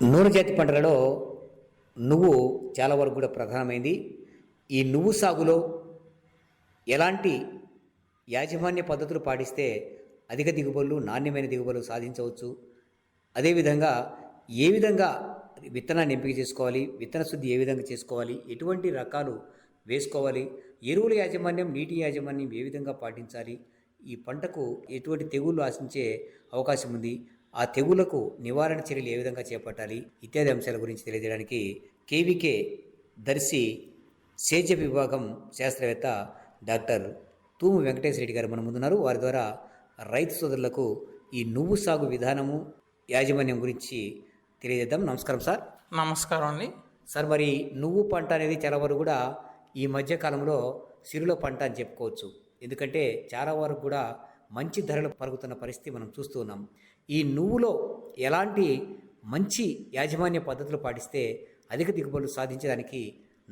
నూనె జాతి పంటలలో నువ్వు చాలా వరకు కూడా ప్రధానమైంది. ఈ నువ్వు సాగులో ఎలాంటి యాజమాన్య పద్ధతులు పాటిస్తే అధిక దిగుబడులు, నాణ్యమైన దిగుబడులు సాధించవచ్చు? అదేవిధంగా ఏ విధంగా విత్తనాన్ని ఎంపిక చేసుకోవాలి, విత్తన శుద్ధి ఏ విధంగా చేసుకోవాలి, ఎటువంటి రకాలు వేసుకోవాలి, ఎరువుల యాజమాన్యం, నీటి యాజమాన్యం ఏ విధంగా పాటించాలి, ఈ పంటకు ఎటువంటి తెగుళ్ళు ఆశించే అవకాశం ఉంది, ఆ తెగుళ్లకు నివారణ చర్యలు ఏ విధంగా చేపట్టాలి ఇత్యాది అంశాల గురించి తెలియజేయడానికి కేవీకే దర్శి సేద్య విభాగం శాస్త్రవేత్త డాక్టర్ తూము వెంకటేశ్వర రెడ్డి గారు మన ముందున్నారు. వారి ద్వారా రైతు సోదరులకు ఈ నువ్వు సాగు విధానము, యాజమాన్యం గురించి తెలియజేద్దాం. నమస్కారం సార్. నమస్కారం అండి. సార్, మరి నువ్వు పంట అనేది చాలా వరకు కూడా ఈ మధ్య కాలంలో సిరుల పంట అని చెప్పుకోవచ్చు. ఎందుకంటే చాలా వరకు కూడా మంచి ధరలు పరుగుతున్న పరిస్థితి మనం చూస్తూ ఉన్నాం. ఈ నువ్వులో ఎలాంటి మంచి యాజమాన్య పద్ధతులు పాటిస్తే అధిక దిగుబడులు సాధించడానికి,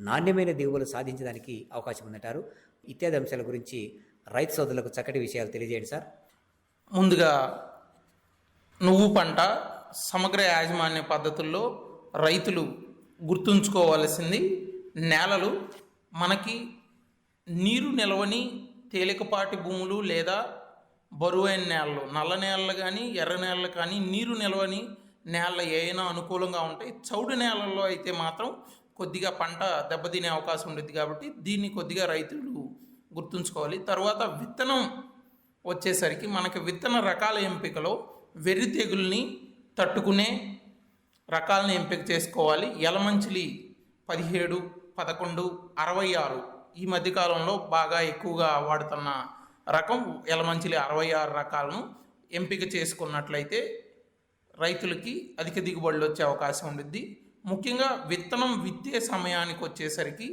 నాణ్యమైన దిగుబడులు సాధించడానికి అవకాశం ఉందంటారు? ఇత్యాది అంశాల గురించి రైతు సోదరులకు చక్కటి విషయాలు తెలియజేయండి సార్. ముందుగా నువ్వు పంట సమగ్ర యాజమాన్య పద్ధతుల్లో రైతులు గుర్తుంచుకోవాల్సింది, నేలలు మనకి నీరు నిలవని తేలికపాటి భూములు లేదా బరువైన నేలలు, నల్ల నేలలు కానీ ఎర్ర నేలలు కానీ నీరు నిలవని నేలలు ఏమైనా అనుకూలంగా ఉంటాయి. చౌడు నేలల్లో అయితే మాత్రం కొద్దిగా పంట దెబ్బతినే అవకాశం ఉంటుంది. కాబట్టి దీన్ని కొద్దిగా రైతులు గుర్తుంచుకోవాలి. తర్వాత విత్తనం వచ్చేసరికి మనకి విత్తన రకాల ఎంపికలో వెర్రి తెగుల్ని తట్టుకునే రకాలను ఎంపిక చేసుకోవాలి. యలమంచిలి 17, 11, 66 ఈ మధ్యకాలంలో బాగా ఎక్కువగా వాడుతున్న రకం యలమంచిలి 66 రకాలను ఎంపిక చేసుకున్నట్లయితే రైతులకి అధిక దిగుబడులు వచ్చే అవకాశం ఉంటుంది. ముఖ్యంగా విత్తనం విత్తే సమయానికి వచ్చేసరికి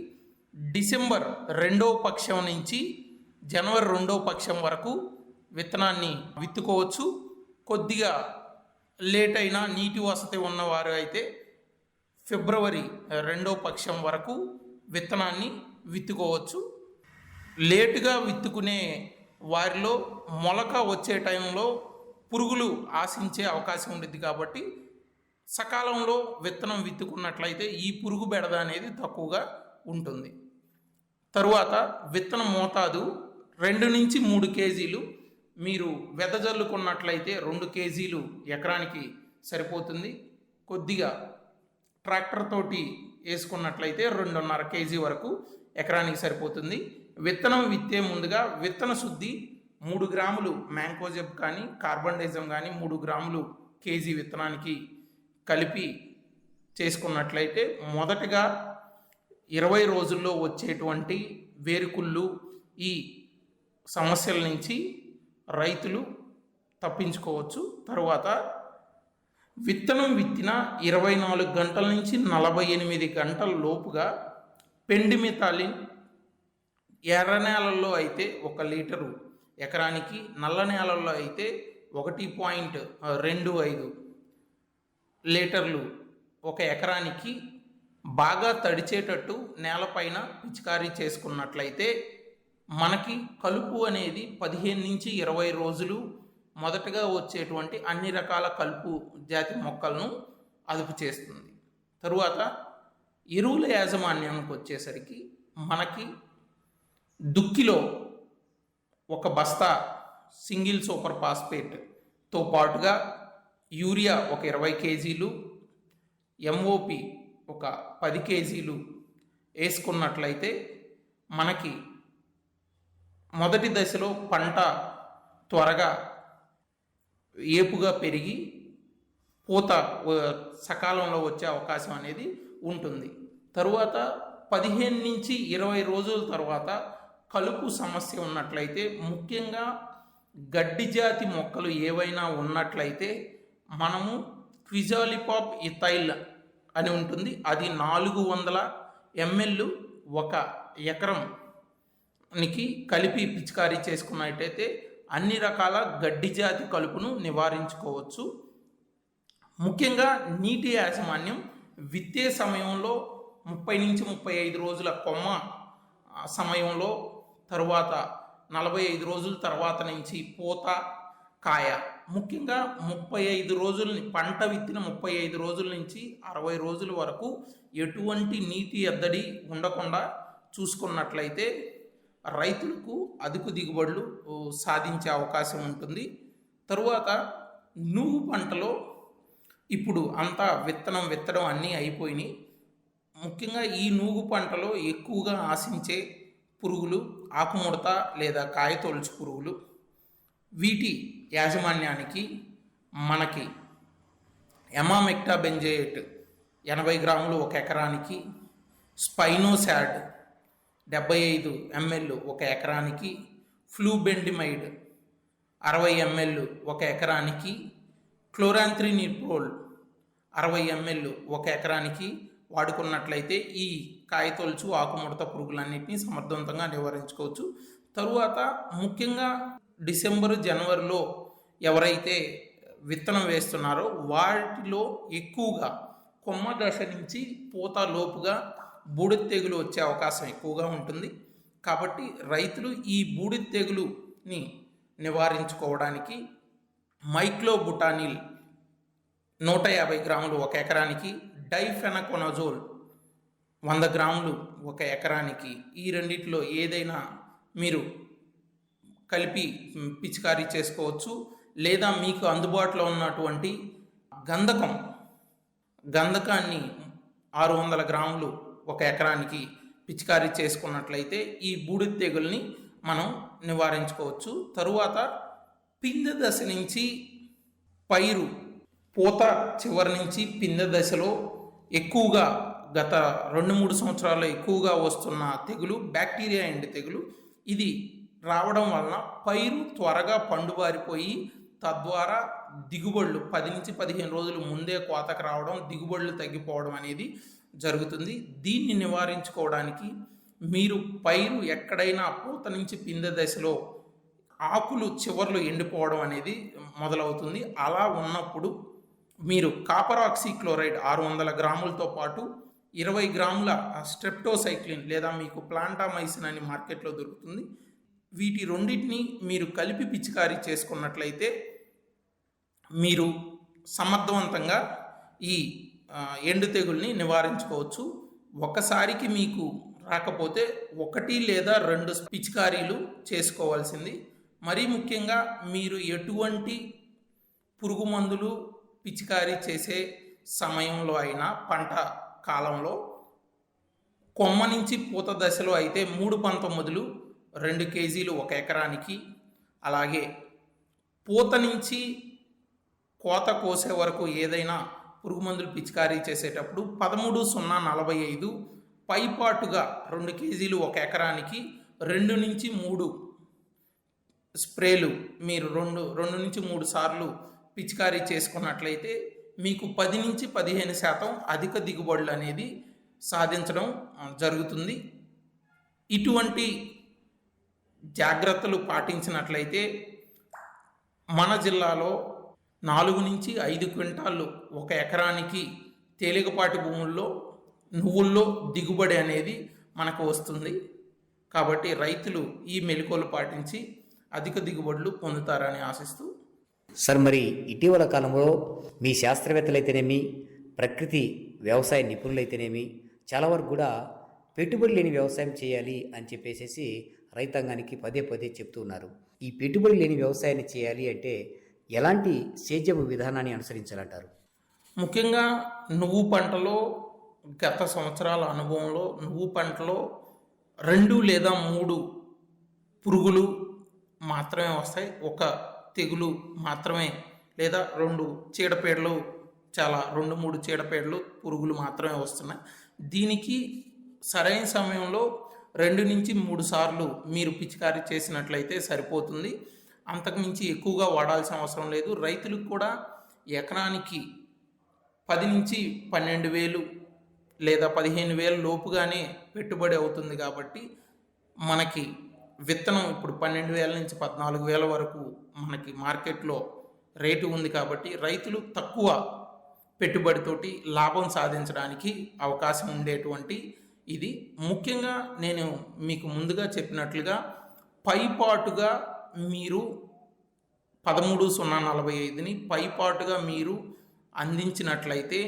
డిసెంబర్ 2వ పక్షం నుంచి జనవరి 2వ పక్షం వరకు విత్తనాన్ని విత్తుకోవచ్చు. కొద్దిగా లేట్ అయినా నీటి వసతి ఉన్నవారు అయితే ఫిబ్రవరి 2వ పక్షం వరకు విత్తనాన్ని విత్తుకోవచ్చు. లేటుగా విత్తుకునే వారిలో మొలక వచ్చే టైంలో పురుగులు ఆశించే అవకాశం ఉంటుంది. కాబట్టి సకాలంలో విత్తనం విత్తుకున్నట్లయితే ఈ పురుగు బెడద అనేది తక్కువగా ఉంటుంది. తరువాత విత్తన మోతాదు 2 నుంచి 3 కేజీలు మీరు వెదజల్లుకున్నట్లయితే 2 కేజీలు ఎకరానికి సరిపోతుంది. కొద్దిగా ట్రాక్టర్ తోటి వేసుకున్నట్లయితే 2.5 కేజీ వరకు ఎకరానికి సరిపోతుంది. విత్తనం విత్తే ముందుగా విత్తన శుద్ధి 3 గ్రాములు మ్యాంకోజెబ్ కానీ కార్బన్డైజం కానీ 3 గ్రాములు కేజీ విత్తనానికి కలిపి చేసుకున్నట్లయితే మొదటగా 20 రోజుల్లో వచ్చేటువంటి వేరుకుళ్ళు ఈ సమస్యల నుంచి రైతులు తప్పించుకోవచ్చు. తరువాత విత్తనం విత్తిన 24 గంటల నుంచి 48 గంటల లోపుగా పెండిమిథాలిన్ ఎర్ర నేలల్లో అయితే 1 లీటరు ఎకరానికి, నల్ల నేలల్లో అయితే 1.25 లీటర్లు ఒక ఎకరానికి బాగా తడిచేటట్టు నేలపైన పిచికారీ చేసుకున్నట్లయితే మనకి కలుపు అనేది 15 నుంచి 20 రోజులు మొదటగా వచ్చేటువంటి అన్ని రకాల కలుపు జాతి మొక్కలను అదుపు చేస్తుంది. తరువాత ఎరువుల యాజమాన్యానికి వచ్చేసరికి మనకి దుక్కిలో 1 బస్తా సింగిల్ సూపర్ ఫాస్ఫేట్తో పాటుగా యూరియా 20 కేజీలు, ఎంఓపి 10 కేజీలు వేసుకున్నట్లయితే మనకి మొదటి దశలో పంట త్వరగా ఏపుగా పెరిగి పూత సకాలంలో వచ్చే అవకాశం అనేది ఉంటుంది. తరువాత 15 నుంచి 20 రోజుల తర్వాత కలుపు సమస్య ఉన్నట్లయితే, ముఖ్యంగా గడ్డి జాతి మొక్కలు ఏవైనా ఉన్నట్లయితే మనము క్విజాలిపాప్ ఇథైల్ అని ఉంటుంది, అది 400 ml 1 ఎకరంకి కలిపి పిచికారీ చేసుకున్నట్టయితే అన్ని రకాల గడ్డి జాతి కలుపును నివారించుకోవచ్చు. ముఖ్యంగా నీటి యాజమాన్యం విత్తే సమయంలో 30 నుంచి 35 రోజుల కొమ్మ సమయంలో, తరువాత 45 రోజుల తర్వాత నుంచి పూత, కాయ ముఖ్యంగా 35 రోజులని పంట విత్తిన 35 రోజుల నుంచి 60 రోజుల వరకు ఎటువంటి నీటి ఎద్దడి ఉండకుండా చూసుకున్నట్లయితే రైతులకు అధిక దిగుబడులు సాధించే అవకాశం ఉంటుంది. తరువాత నువ్వు పంటలో ఇప్పుడు అంతా విత్తడం అన్నీ అయిపోయినాయి. ముఖ్యంగా ఈ నూగు పంటలో ఎక్కువగా ఆశించే పురుగులు ఆకుముడత లేదా కాయతొలుచు పురుగులు. వీటి యాజమాన్యానికి మనకి ఎమామెక్టాబెంజేట్ 80 గ్రాములు 1 ఎకరానికి, స్పైనోసాడ్ 75 ml 1 ఎకరానికి, ఫ్లూబెండిమైడ్ 60 ml 1 ఎకరానికి, క్లోరాంత్రినిప్రోల్ 60 ml 1 ఎకరానికి వాడుకున్నట్లయితే ఈ కాయతొలుచు ఆకుముడత పురుగులన్నింటినీ సమర్థవంతంగా నివారించుకోవచ్చు. తరువాత ముఖ్యంగా డిసెంబరు జనవరిలో ఎవరైతే విత్తనం వేస్తున్నారో వాటిలో ఎక్కువగా కొమ్మ దశ నుంచి పూత లోపుగా బూడిద తెగులు వచ్చే అవకాశం ఎక్కువగా ఉంటుంది. కాబట్టి రైతులు ఈ బూడిద తెగులుని నివారించుకోవడానికి మైక్లోబుటానిల్ 150 గ్రాములు 1 ఎకరానికి, డైఫెనకోనజోల్ 100 గ్రాములు 1 ఎకరానికి, ఈ రెండిట్లో ఏదైనా మీరు కలిపి పిచికారీ చేసుకోవచ్చు. లేదా మీకు అందుబాటులో ఉన్నటువంటి గంధకాన్ని 600 గ్రాములు 1 ఎకరానికి పిచికారీ చేసుకున్నట్లయితే ఈ బూడిద తెగుల్ని మనం నివారించుకోవచ్చు. తరువాత పిందె దశ నుంచి పైరు పూత చివరి నుంచి పిందె దశలో ఎక్కువగా గత 2-3 సంవత్సరాల్లో ఎక్కువగా వస్తున్న తెగులు బ్యాక్టీరియా ఎండు తెగులు. ఇది రావడం వలన పైరు త్వరగా పండుబారిపోయి తద్వారా దిగుబడులు 10-15 రోజులు ముందే కోతకు రావడం, దిగుబడులు తగ్గిపోవడం అనేది జరుగుతుంది. దీన్ని నివారించుకోవడానికి మీరు పైరు ఎక్కడైనా పూత నుంచి పిందె దశలో ఆకులు చివర్లు ఎండిపోవడం అనేది మొదలవుతుంది. అలా ఉన్నప్పుడు మీరు కాపర్ ఆక్సీక్లోరైడ్ 600 గ్రాములతో పాటు 20 గ్రాముల స్ట్రెప్టోసైక్లిన్ లేదా మీకు ప్లాంటామైసిన్ అని మార్కెట్లో దొరుకుతుంది. వీటి రెండింటిని మీరు కలిపి పిచికారీ చేసుకున్నట్లయితే మీరు సమర్థవంతంగా ఈ ఎండు తెగుల్ని నివారించుకోవచ్చు. ఒకసారికి మీకు రాకపోతే 1 లేదా 2 పిచికారీలు చేసుకోవాల్సింది. మరీ ముఖ్యంగా మీరు ఎటువంటి పురుగు మందులు పిచికారీ చేసే సమయంలో అయినా పంట కాలంలో కొమ్మ నుంచి పూత దశలో అయితే 3/19 2 కేజీలు 1 ఎకరానికి, అలాగే పూత నుంచి కోత కోసే వరకు ఏదైనా పురుగు మందులు పిచికారీ చేసేటప్పుడు 13-0-45 పైపాటుగా 2 కేజీలు 1 ఎకరానికి 2 నుంచి 3 స్ప్రేలు మీరు 2-3 సార్లు పిచికారీ చేసుకున్నట్లయితే మీకు 10-15% అధిక దిగుబడులు అనేది సాధించడం జరుగుతుంది. ఇటువంటి జాగ్రత్తలు పాటించినట్లయితే మన జిల్లాలో 4-5 క్వింటాళ్ళు 1 ఎకరానికి తేలికపాటి భూముల్లో నువ్వుల్లో దిగుబడి అనేది మనకు వస్తుంది. కాబట్టి రైతులు ఈ మెలకువలు పాటించి అధిక దిగుబడులు పొందుతారని ఆశిస్తూ. సార్, మరి ఇటీవల కాలంలో మీ శాస్త్రవేత్తలైతేనేమి, ప్రకృతి వ్యవసాయ నిపుణులైతేనేమి చాలా వరకు కూడా పెట్టుబడి లేని వ్యవసాయం చేయాలి అని చెప్పేసి రైతాంగానికి పదే చెప్తూ ఉన్నారు. ఈ పెట్టుబడి లేని వ్యవసాయాన్ని చేయాలి అంటే ఎలాంటి సేద్యపు విధానాన్ని అనుసరించాలంటారు? ముఖ్యంగా నువ్వు పంటలో గత సంవత్సరాల అనుభవంలో నువ్వు పంటలో 2 లేదా 3 పురుగులు మాత్రమే వస్తాయి. 1 తెగులు మాత్రమే లేదా 2 చీడపీడలు, 2-3 చీడపీడలు పురుగులు మాత్రమే వస్తున్నాయి. దీనికి సరైన సమయంలో 2-3 సార్లు మీరు పిచికారీ చేసినట్లయితే సరిపోతుంది. అంతకుమించి ఎక్కువగా వాడాల్సిన అవసరం లేదు. రైతులకు కూడా ఎకరానికి 10-12,000 లేదా 15,000 లోపుగానే పెట్టుబడి అవుతుంది. కాబట్టి మనకి విత్తనం ఇప్పుడు 12,000 నుంచి 14,000 వరకు మనకి మార్కెట్లో రేటు ఉంది. కాబట్టి రైతులు తక్కువ పెట్టుబడితోటి లాభం సాధించడానికి అవకాశం ఉండేటువంటి ఇది. ముఖ్యంగా నేను మీకు ముందుగా చెప్పినట్లుగా పైపాటుగా మీరు 13,045ని పైపాటుగా మీరు అందించినట్లయితే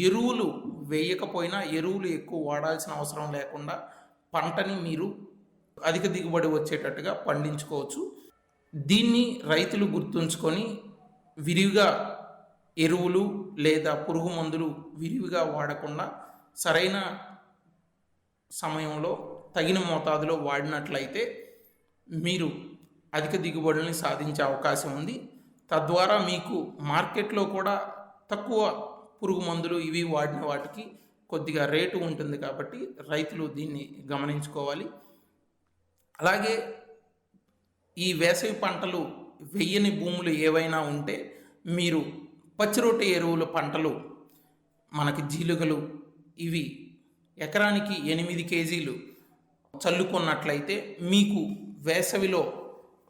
ఎరువులు వేయకపోయినా ఎరువులు ఎక్కువ వాడాల్సిన అవసరం లేకుండా పంటని మీరు అధిక దిగుబడి వచ్చేటట్టుగా పండించుకోవచ్చు. దీన్ని రైతులు గుర్తుంచుకొని విరివిగా ఎరువులు లేదా పురుగు మందులు విరివిగా వాడకుండా సరైన సమయంలో తగిన మోతాదులో వాడినట్లయితే మీరు అధిక దిగుబడుల్ని సాధించే అవకాశం ఉంది. తద్వారా మీకు మార్కెట్లో కూడా తక్కువ పురుగు మందులు ఇవి వాడిన వాటికి కొద్దిగా రేటు ఉంటుంది కాబట్టి రైతులు దీన్ని గమనించుకోవాలి. అలాగే ఈ వేసవి పంటలు వెయ్యని భూములు ఏవైనా ఉంటే మీరు పచ్చిరొట్టె ఎరువుల పంటలు మనకి జీలుగలు ఇవి ఎకరానికి 8 కేజీలు చల్లుకున్నట్లయితే మీకు వేసవిలో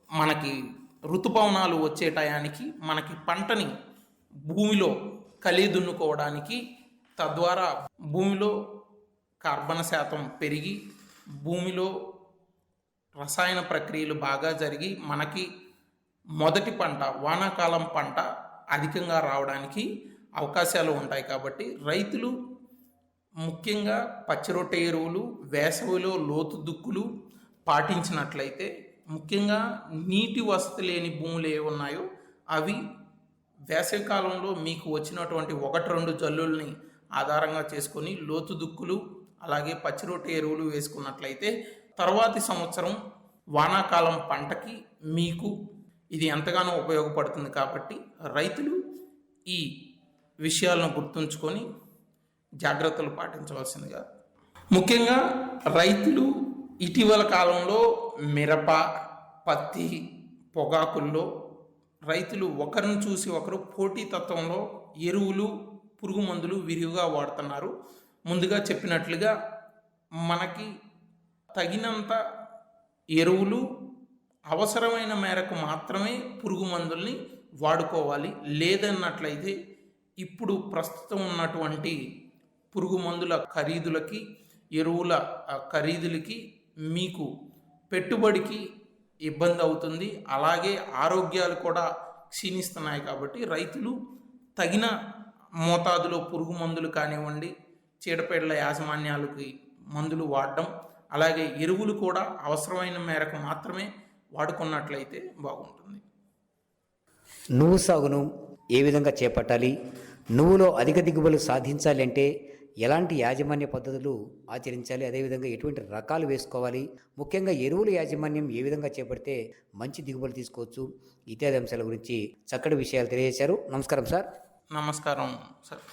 మనకి ఋతుపవనాలు వచ్చే టయానికి మనకి పంటని భూమిలో కలిదున్నుకోవడానికి, తద్వారా భూమిలో కార్బన్ శాతం పెరిగి భూమిలో రసాయన ప్రక్రియలు బాగా జరిగి మనకి మొదటి పంట వానాకాలం పంట అధికంగా రావడానికి అవకాశాలు ఉంటాయి. కాబట్టి రైతులు ముఖ్యంగా పచ్చిరొట్టె ఎరువులు వేసవిలో లోతు దుక్కులు పాటించినట్లయితే, ముఖ్యంగా నీటి వసతి లేని భూములు ఏ ఉన్నాయో అవి వేసవి కాలంలో మీకు వచ్చినటువంటి 1-2 జల్లుల్ని ఆధారంగా చేసుకొని లోతు దుక్కులు అలాగే పచ్చిరొట్టె ఎరువులు వేసుకున్నట్లయితే తర్వాతి సంవత్సరం వానాకాలం పంటకి మీకు ఇది ఎంతగానో ఉపయోగపడుతుంది. కాబట్టి రైతులు ఈ విషయాలను గుర్తుంచుకొని జాగ్రత్తలు పాటించవలసిందిగా. ముఖ్యంగా రైతులు ఇటీవల కాలంలో మిరప, పత్తి, పొగాకుల్లో రైతులు ఒకరిని చూసి ఒకరు పోటీతత్వంలో ఎరువులు, పురుగు మందులు విరివిగా వాడుతున్నారు. ముందుగా చెప్పినట్లుగా మనకి తగినంత ఎరువులు అవసరమైన మేరకు మాత్రమే పురుగు మందుల్ని వాడుకోవాలి. లేదన్నట్లయితే ఇప్పుడు ప్రస్తుతం ఉన్నటువంటి పురుగు మందుల ఖరీదులకి, ఎరువుల ఖరీదులకి మీకు పెట్టుబడికి ఇబ్బంది అవుతుంది. అలాగే ఆరోగ్యాలు కూడా క్షీణిస్తున్నాయి. కాబట్టి రైతులు తగిన మోతాదులో పురుగు మందులు కానివ్వండి, చీడపీడల యాజమాన్యాలకి మందులు వాడడం, అలాగే ఎరువులు కూడా అవసరమైన మేరకు మాత్రమే వాడుకున్నట్లయితే బాగుంటుంది. నువ్వు సాగును ఏ విధంగా చేపట్టాలి, నువ్వులో అధిక దిగుబడులు సాధించాలి అంటే ఎలాంటి యాజమాన్య పద్ధతులు ఆచరించాలి, అదేవిధంగా ఎటువంటి రకాలు వేసుకోవాలి, ముఖ్యంగా ఎరువుల యాజమాన్యం ఏ విధంగా చేపడితే మంచి దిగుబడి తీసుకోవచ్చు, ఇత్యాది అంశాల గురించి చక్కటి విషయాలు తెలియజేశారు. నమస్కారం సార్. నమస్కారం సార్.